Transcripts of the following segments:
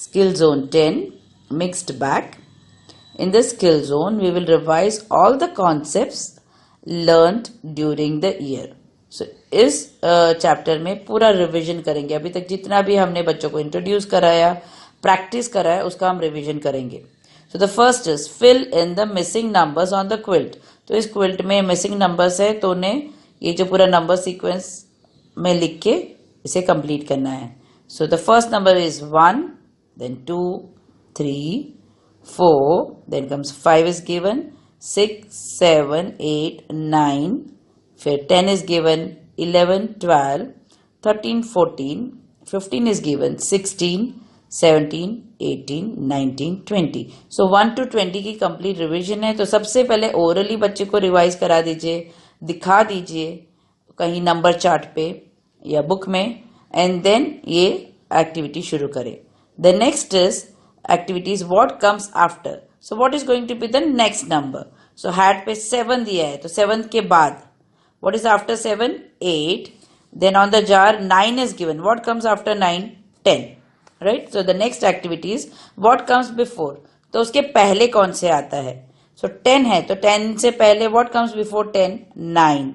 Skill Zone 10, Mixed Bag. In this skill zone, we will revise all the concepts learned during the year. So, इस chapter में पूरा revision करेंगे. अभी तक जितना भी हमने बच्चों को इंट्रोड्यूस कराया, प्रैक्टिस कराया, उसका हम रिवीजन करेंगे. So, the first is fill in the missing numbers on the quilt. तो इस क्विल्ट में मिसिंग नंबर्स है, तो उन्हें ये जो पूरा नंबर सीक्वेंस में लिख के इसे कंप्लीट करना है. So, the first number is 1, then 2, 3, 4, then comes 5 is given, 6, 7, 8, 9, फिर 10 is given, 11, 12, 13, 14, 15 is given, 16, 17, 18, 19, 20. So 1 to 20 की कंप्लीट रिवीजन है. तो सबसे पहले ओरली बच्चे को रिवाइज करा दीजिए, दिखा दीजिए कहीं नंबर चार्ट पे या बुक में, एंड देन ये एक्टिविटी शुरू करें. The next is activities what comes after. So what is going to be the next number? So hat पे 7 दिया है, तो 7 के बाद what is after 7? 8. Then on the jar 9 is given. What comes after 9? 10. Right? So the next activity is what comes before. तो उसके पहले कौन से आता है? So 10 है, तो 10 से पहले what comes before 10? 9.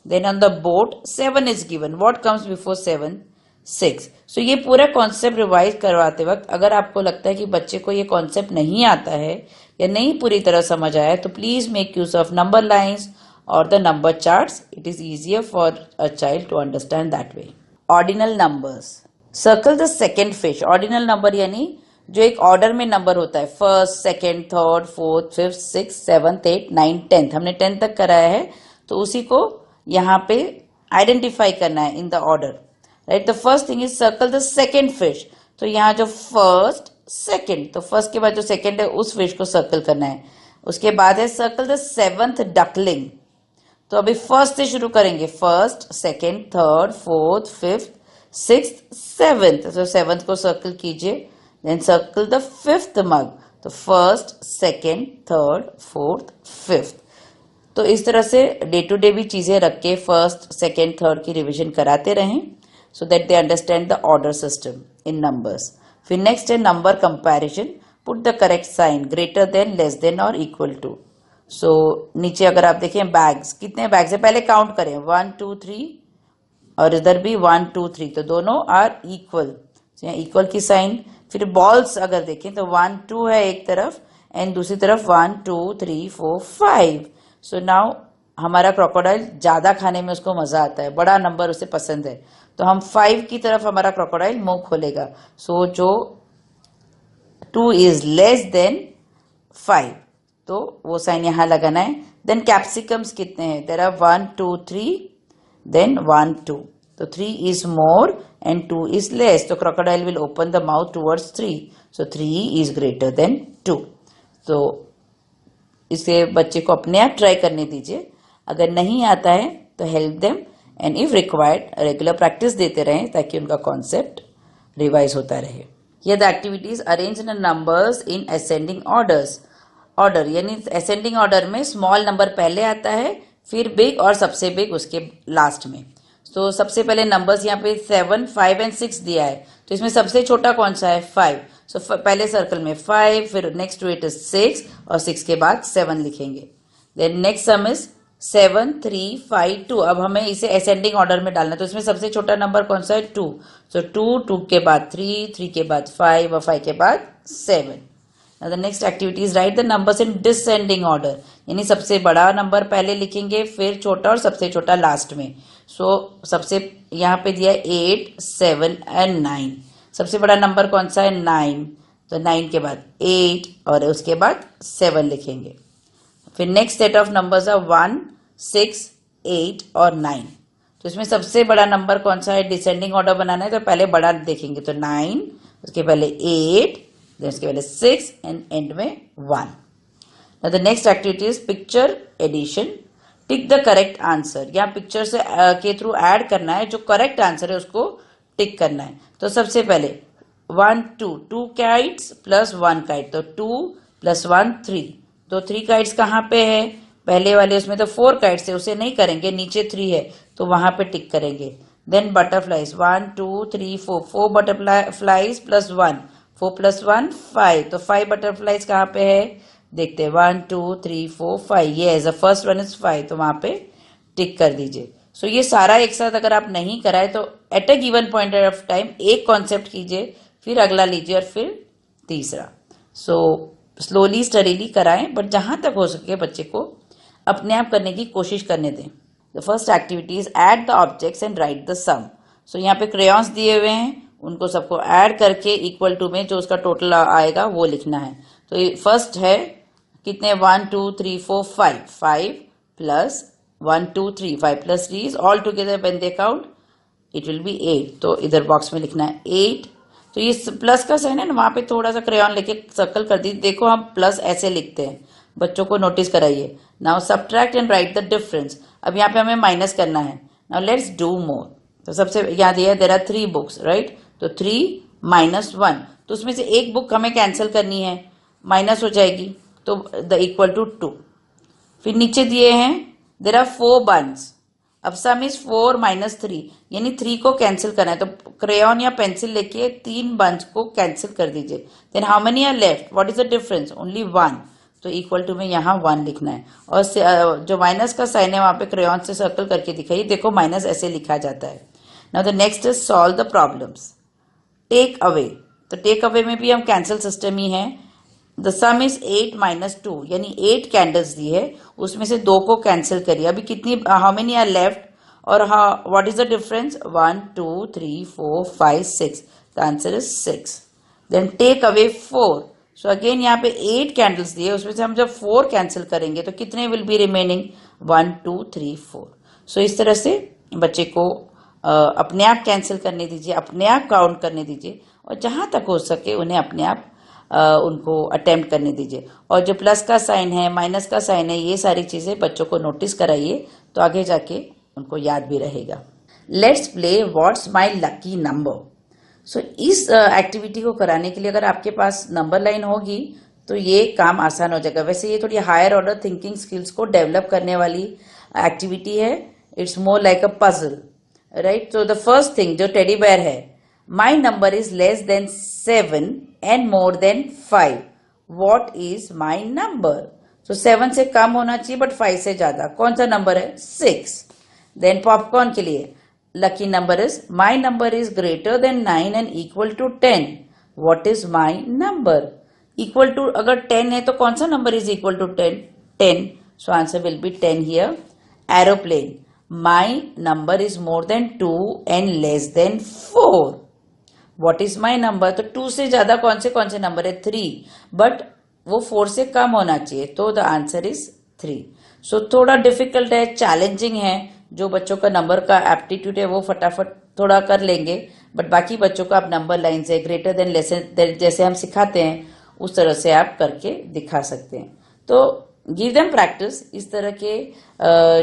Then on the board 7 is given. What comes before 7? 6. So ये पूरा कॉन्सेप्ट रिवाइज करवाते वक्त अगर आपको लगता है कि बच्चे को ये कॉन्सेप्ट नहीं आता है या नहीं पूरी तरह समझ आया, तो please make use of number lines और the number charts. It is easier for a child to understand that way. Ordinal numbers. Circle the second fish. Ordinal number यानी जो एक ऑर्डर में नंबर होता है, first, second, third, fourth, fifth, six, seventh, eight, nine, 10th. हमने 10 तक कराया है, तो उसी को यहाँ पे आइडेंटिफाई करना है in the order. Right. The first thing is circle the second fish. तो यहाँ जो फर्स्ट, सेकेंड, तो फर्स्ट के बाद जो सेकेंड है उस फिश को सर्कल करना है. उसके बाद है सर्कल द सेवंथ डकलिंग. तो अभी फर्स्ट से शुरू करेंगे. First, second, third, fourth, fifth, sixth, seventh. तो सेवंथ को सर्कल कीजिए. देन सर्कल द फिफ्थ मग. तो first, second, third, fourth, fifth. तो इस तरह से डे टू डे भी चीजें रख के फर्स्ट, सेकेंड, थर्ड की रिविजन कराते रहें, so that they understand the order system in numbers. फिर next है number comparison. Put the correct sign greater than, less than or equal to. So नीचे अगर आप देखें बैग्स, कितने बैग्स है पहले काउंट करें. 1, 2, 3 और इधर भी 1, 2, 3. तो दोनों आर इक्वल. इक्वल की साइन. फिर बॉल्स अगर देखें तो 1, 2 है एक तरफ एंड दूसरी तरफ 1, 2, 3, 4, 5. सो नाउ हमारा क्रोकोडाइल ज्यादा खाने में उसको मजा आता है, बड़ा नंबर उसे पसंद है, तो हम 5 की तरफ हमारा क्रोकोडाइल मुंह खोलेगा. सो जो 2 इज लेस देन 5, तो वो साइन यहां लगाना है. देन कैप्सिकम्स कितने हैं? There are 1, 2, 3, then 1, 2. तो 3 is more and 2 is less, तो crocodile will open the mouth towards 3. So 3 is greater than 2. तो इसे बच्चे को अपने आप ट्राई करने दीजिए. अगर नहीं आता है तो help them, and if required regular practice देते रहें ताकि उनका कॉन्सेप्ट रिवाइज होता रहे. ये the activities arrange the numbers in ascending orders. Order यानी असेंडिंग ऑर्डर में स्मॉल नंबर पहले आता है, फिर बिग और सबसे बिग उसके लास्ट में. तो सबसे पहले नंबर्स यहाँ पे 7, 5 एंड 6 दिया है, तो इसमें सबसे छोटा कौन सा है? 5. सो पहले सर्कल में 5, फिर नेक्स्ट टू इट इज 6 और 6 के बाद 7 लिखेंगे. Then next sum is 7, 3, 5, 2. अब हमें इसे असेंडिंग ऑर्डर में डालना है, तो इसमें सबसे छोटा नंबर कौन सा है? 2. सो 2 के बाद 3, 3 के बाद 5 और 5 के बाद 7. The next activity is right the numbers in descending order. यानी सबसे बड़ा नंबर पहले लिखेंगे, फिर छोटा और सबसे छोटा लास्ट में. सो सबसे यहाँ पे दिया 8, 7 एंड 9. सबसे बड़ा नंबर कौन सा है? 9. तो 9 के बाद 8 और उसके बाद 7 लिखेंगे. फिर नेक्स्ट सेट ऑफ नंबर्स है 1, 6, 8 और 9. तो इसमें सबसे बड़ा नंबर कौन सा है? डिसेंडिंग ऑर्डर बनाना है, तो पहले बड़ा देखेंगे, तो 9, उसके पहले 8, देन उसके पहले 6 एंड एंड में 1. The next activity is picture addition. Tick the correct answer. यहाँ पिक्चर से के थ्रू ऐड करना है, जो करेक्ट आंसर है उसको टिक करना है. तो सबसे पहले 1, 2 काइट्स प्लस 1 काइट, तो 2 + 1 3. तो 3 काइट्स कहाँ पे है? पहले वाले उसमें तो 4 काइट्स है, उसे नहीं करेंगे, नीचे 3 है तो वहां पे टिक करेंगे. Then butterflies 1, 2, 3, 4 butterflies plus 1. 4 + 1 5, तो 5 बटरफ्लाईज कहाँ पे है देखते हैं 1 2 3 4 5, ये as a first one is 5, तो वहां पे टिक कर दीजिए। सो ये सारा एक साथ अगर आप नहीं कराए तो at a given point of time एक कॉन्सेप्ट कीजिए, फिर अगला लीजिए और फिर तीसरा। सो स्लोली स्टडीली कराएं, बट जहां तक हो सके बच्चे को अपने आप करने की कोशिश करने दें। The first activity is add the objects and write the sum. So यहाँ पे क्रेयॉन्स दिए हुए हैं, उनको सबको ऐड करके इक्वल टू में जो उसका टोटल आएगा वो लिखना है। तो फर्स्ट है कितने 1 2 3 4 5, 5 plus 1 2 3, 5 + 3 is all together when they count it will be 8, तो इधर बॉक्स में लिखना है 8। तो ये प्लस का साइन है ना, वहां पे थोड़ा सा क्रेयॉन लेके सर्कल कर दीजिए। देखो हम प्लस ऐसे लिखते हैं, बच्चों को नोटिस कराइए। Now subtract and write the difference. अब यहाँ पे हमें माइनस करना है। Now let's do more. तो सबसे याद दिया देयर आर 3 बुक्स राइट, तो 3 - 1, तो उसमें से एक बुक हमें कैंसिल करनी है, माइनस हो जाएगी, तो द इक्वल टू 2। फिर नीचे दिए हैं देयर आर 4 बंस। अब सम इज 4 - 3, यानी 3 को कैंसिल करना है, तो क्रेयॉन या पेंसिल लेके 3 बंच को कैंसिल कर दीजिए। Then how many are left, what is the difference, only 1, तो इक्वल टू में यहाँ 1 लिखना है। और जो माइनस का साइन है वहां पे क्रेयॉन से सर्कल करके दिखाइए। देखो माइनस ऐसे लिखा जाता है। Now the next is solve the problems. Take away, तो टेक अवे में भी हम कैंसिल सिस्टम ही है। द सम इज 8 - 2, यानी 8 कैंडल्स दी है, उसमें से 2 को कैंसिल करिए। अभी कितनी हाउ मेनी आर लेफ्ट और what is the difference 1 2 3 4 5 6, the answer is 6। Then take away 4। So again यहाँ पे 8 कैंडल्स दिए, उसमें से हम जब 4 कैंसिल करेंगे तो कितने विल बी रिमेनिंग 1 2 3 4। सो इस तरह से बच्चे को अपने आप कैंसिल करने दीजिए, अपने आप काउंट करने दीजिए, और जहां तक हो सके उन्हें अपने आप उनको अटेम्प्ट करने दीजिए। और जो प्लस का साइन है, माइनस का साइन है, ये सारी चीजें बच्चों को नोटिस कराइए, तो आगे जाके उनको याद भी रहेगा। Let's play what's my lucky number. So इस एक्टिविटी को कराने के लिए अगर आपके पास नंबर लाइन होगी तो ये काम आसान हो जाएगा। वैसे ये थोड़ी हायर ऑर्डर थिंकिंग स्किल्स को डेवलप करने वाली एक्टिविटी है। It's more like a puzzle right. तो द फर्स्ट थिंग जो टेडी बेयर है, माई number is less than 7 and more than 5. What is my number? So 7 से कम होना चाहिए बट 5 से ज्यादा। कौन सा नंबर है 6। देन पॉपकॉर्न के लिए lucky number is my number is greater than 9 and equal to 10. What is my number? Equal to अगर 10 है तो कौन सा नंबर is equal to 10? 10. So answer will be 10 here. Aeroplane. My number is more than 2 and less than 4. What is my number? तो 2 से ज्यादा कौन से नंबर है 3, बट वो 4 से कम होना चाहिए, तो द आंसर इज 3। सो थोड़ा डिफिकल्ट है, चैलेंजिंग है। जो बच्चों का नंबर का एप्टीट्यूड है वो फटाफट थोड़ा कर लेंगे, बट बाकी बच्चों को आप नंबर लाइन से ग्रेटर देन लेस देन जैसे हम सिखाते हैं उस तरह से आप करके दिखा सकते हैं। तो गिव देम प्रैक्टिस। इस तरह के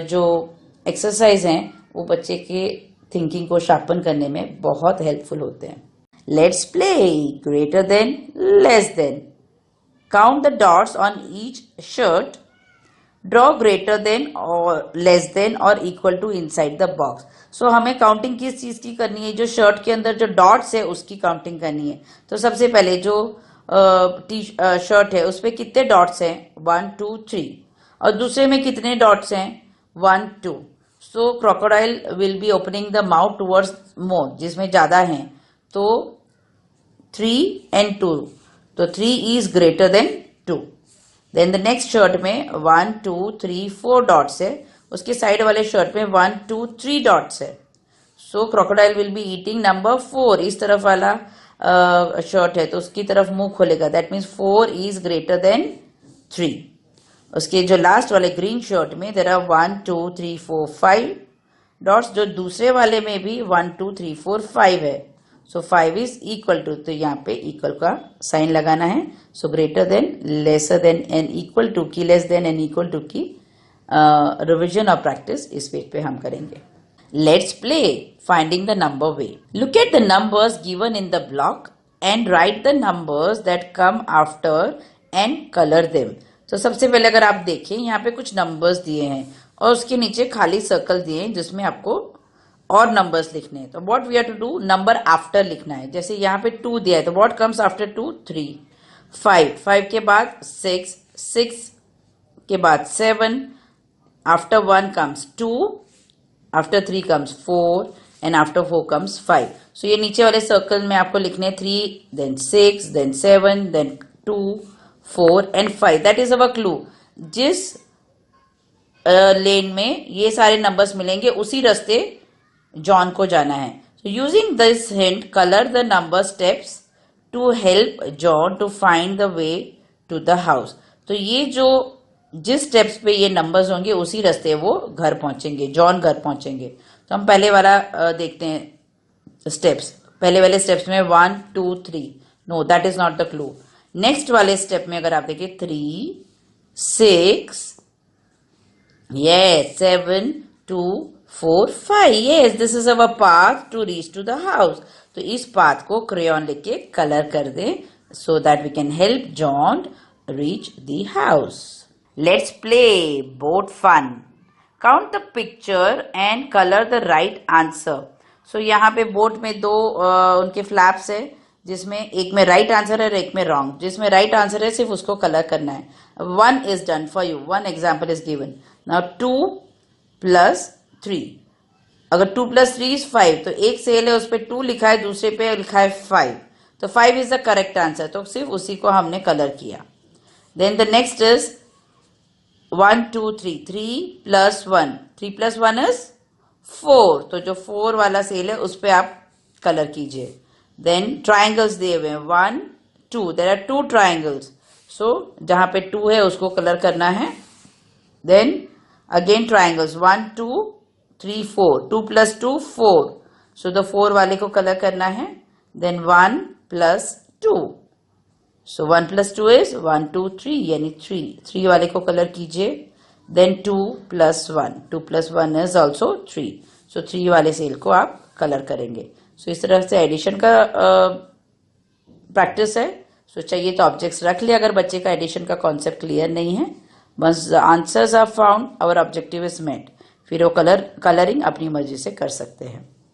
जो एक्सरसाइज हैं वो बच्चे के थिंकिंग को शार्पन करने में बहुत हेल्पफुल होते हैं। Let's play greater than, less than. Count the dots on each shirt. Draw greater than or less than or equal to inside the box. So हमें काउंटिंग किस चीज की करनी है? जो शर्ट के अंदर जो डॉट्स है उसकी काउंटिंग करनी है। तो सबसे पहले जो शर्ट है उसपे कितने डॉट्स हैं 1 2 3, और दूसरे में कितने डॉट्स हैं 1 2। So crocodile will be opening the mouth towards more, जिसमें ज्यादा हैं, तो 3 and 2, तो 3 is greater than 2. Then the next shirt में 1 2 3 4 डॉट्स है, उसके साइड वाले शर्ट में 1 2 3 डॉट्स है। So crocodile will be eating number 4। इस तरफ वाला शर्ट है तो उसकी तरफ मुंह खोलेगा, that means 4 is greater then 3। उसके जो लास्ट वाले ग्रीन शर्ट में देयर आर 1 2 3 4 5 डॉट्स, जो दूसरे वाले में भी 1 2 3 4 5 है। सो 5 इज इक्वल टू, तो यहाँ पे इक्वल का साइन लगाना है। So greater than, lesser than and equal to की, less than and equal to की रिविजन और प्रैक्टिस इस पेज पे हम करेंगे। Let's play finding the number way. Look at the numbers given in the block and write the numbers that come after and colour them. तो सबसे पहले अगर आप देखें यहाँ पे कुछ नंबर्स दिए हैं और उसके नीचे खाली सर्कल दिए हैं जिसमें आपको और नंबर्स लिखने हैं तो what we have to do, number after लिखना है। जैसे यहाँ पे 2 दिया है तो व्हाट कम्स आफ्टर 2, 3, 5 के बाद 6 के बाद 7, after 1 comes 2, after 3 comes 4 and after 4 comes 5। So ये नीचे वाले सर्कल में आपको लिखने 3 then 6 then 7 then 2 4 and 5। That is our clue. जिस लेन में ये सारे नंबर्स मिलेंगे उसी रास्ते जॉन को जाना है। So using this hint colour the number steps to help John to find the way to the house. तो ये जो जिस स्टेप्स पे ये नंबर्स होंगे उसी रास्ते वो घर पहुंचेंगे, जॉन घर पहुंचेंगे। तो हम पहले वाला देखते हैं स्टेप्स। पहले वाले स्टेप्स में 1 2 3, know that is not the clue. Next वाले स्टेप में अगर आप देखिए 3 6 yes 7 2 4 5 yes this is our path to reach to the house। तो इस पाथ को क्रेयॉन लेके कलर कर दें so that we can help John reach the house। Let's play boat fun। Count the picture and color the right answer। So यहाँ पे boat में दो उनके फ्लैप्स है जिसमें एक में राइट आंसर है और एक में रॉन्ग। जिसमें राइट आंसर है सिर्फ उसको कलर करना है। 1 is done for you, 1 example is given। Now 2 plus 3, अगर 2 plus 3 is 5 तो एक सेल है उस पे 2 लिखा है, दूसरे पे लिखा है 5, तो 5 is the correct answer। तो सिर्फ उसी को हमने कलर किया। Then the next is 1 2 3, 3 plus 1, 3 plus 1 is 4, तो जो 4 वाला सेल है उस पे आप कलर कीजिए। Then triangles दिए हुए हैं 1 2, there are 2 triangles, so जहां पे 2 है उसको कलर करना है। Then again triangles 1 2 3 4, 2 plus 2 4, so the 4 वाले को कलर करना है। Then 1 plus 2, so 1 plus 2 is 1 2 3 यानी 3 वाले को कलर कीजिए। Then 2 plus 1, 2 plus 1 is also 3, so 3 वाले सेल को आप कलर करेंगे। सो इस तरह से एडिशन का प्रैक्टिस है। सो चाहिए तो ऑब्जेक्ट्स रख ले अगर बच्चे का एडिशन का कॉन्सेप्ट क्लियर नहीं है। Once the answers are found our objective is met, फिर वो कलरिंग अपनी मर्जी से कर सकते हैं।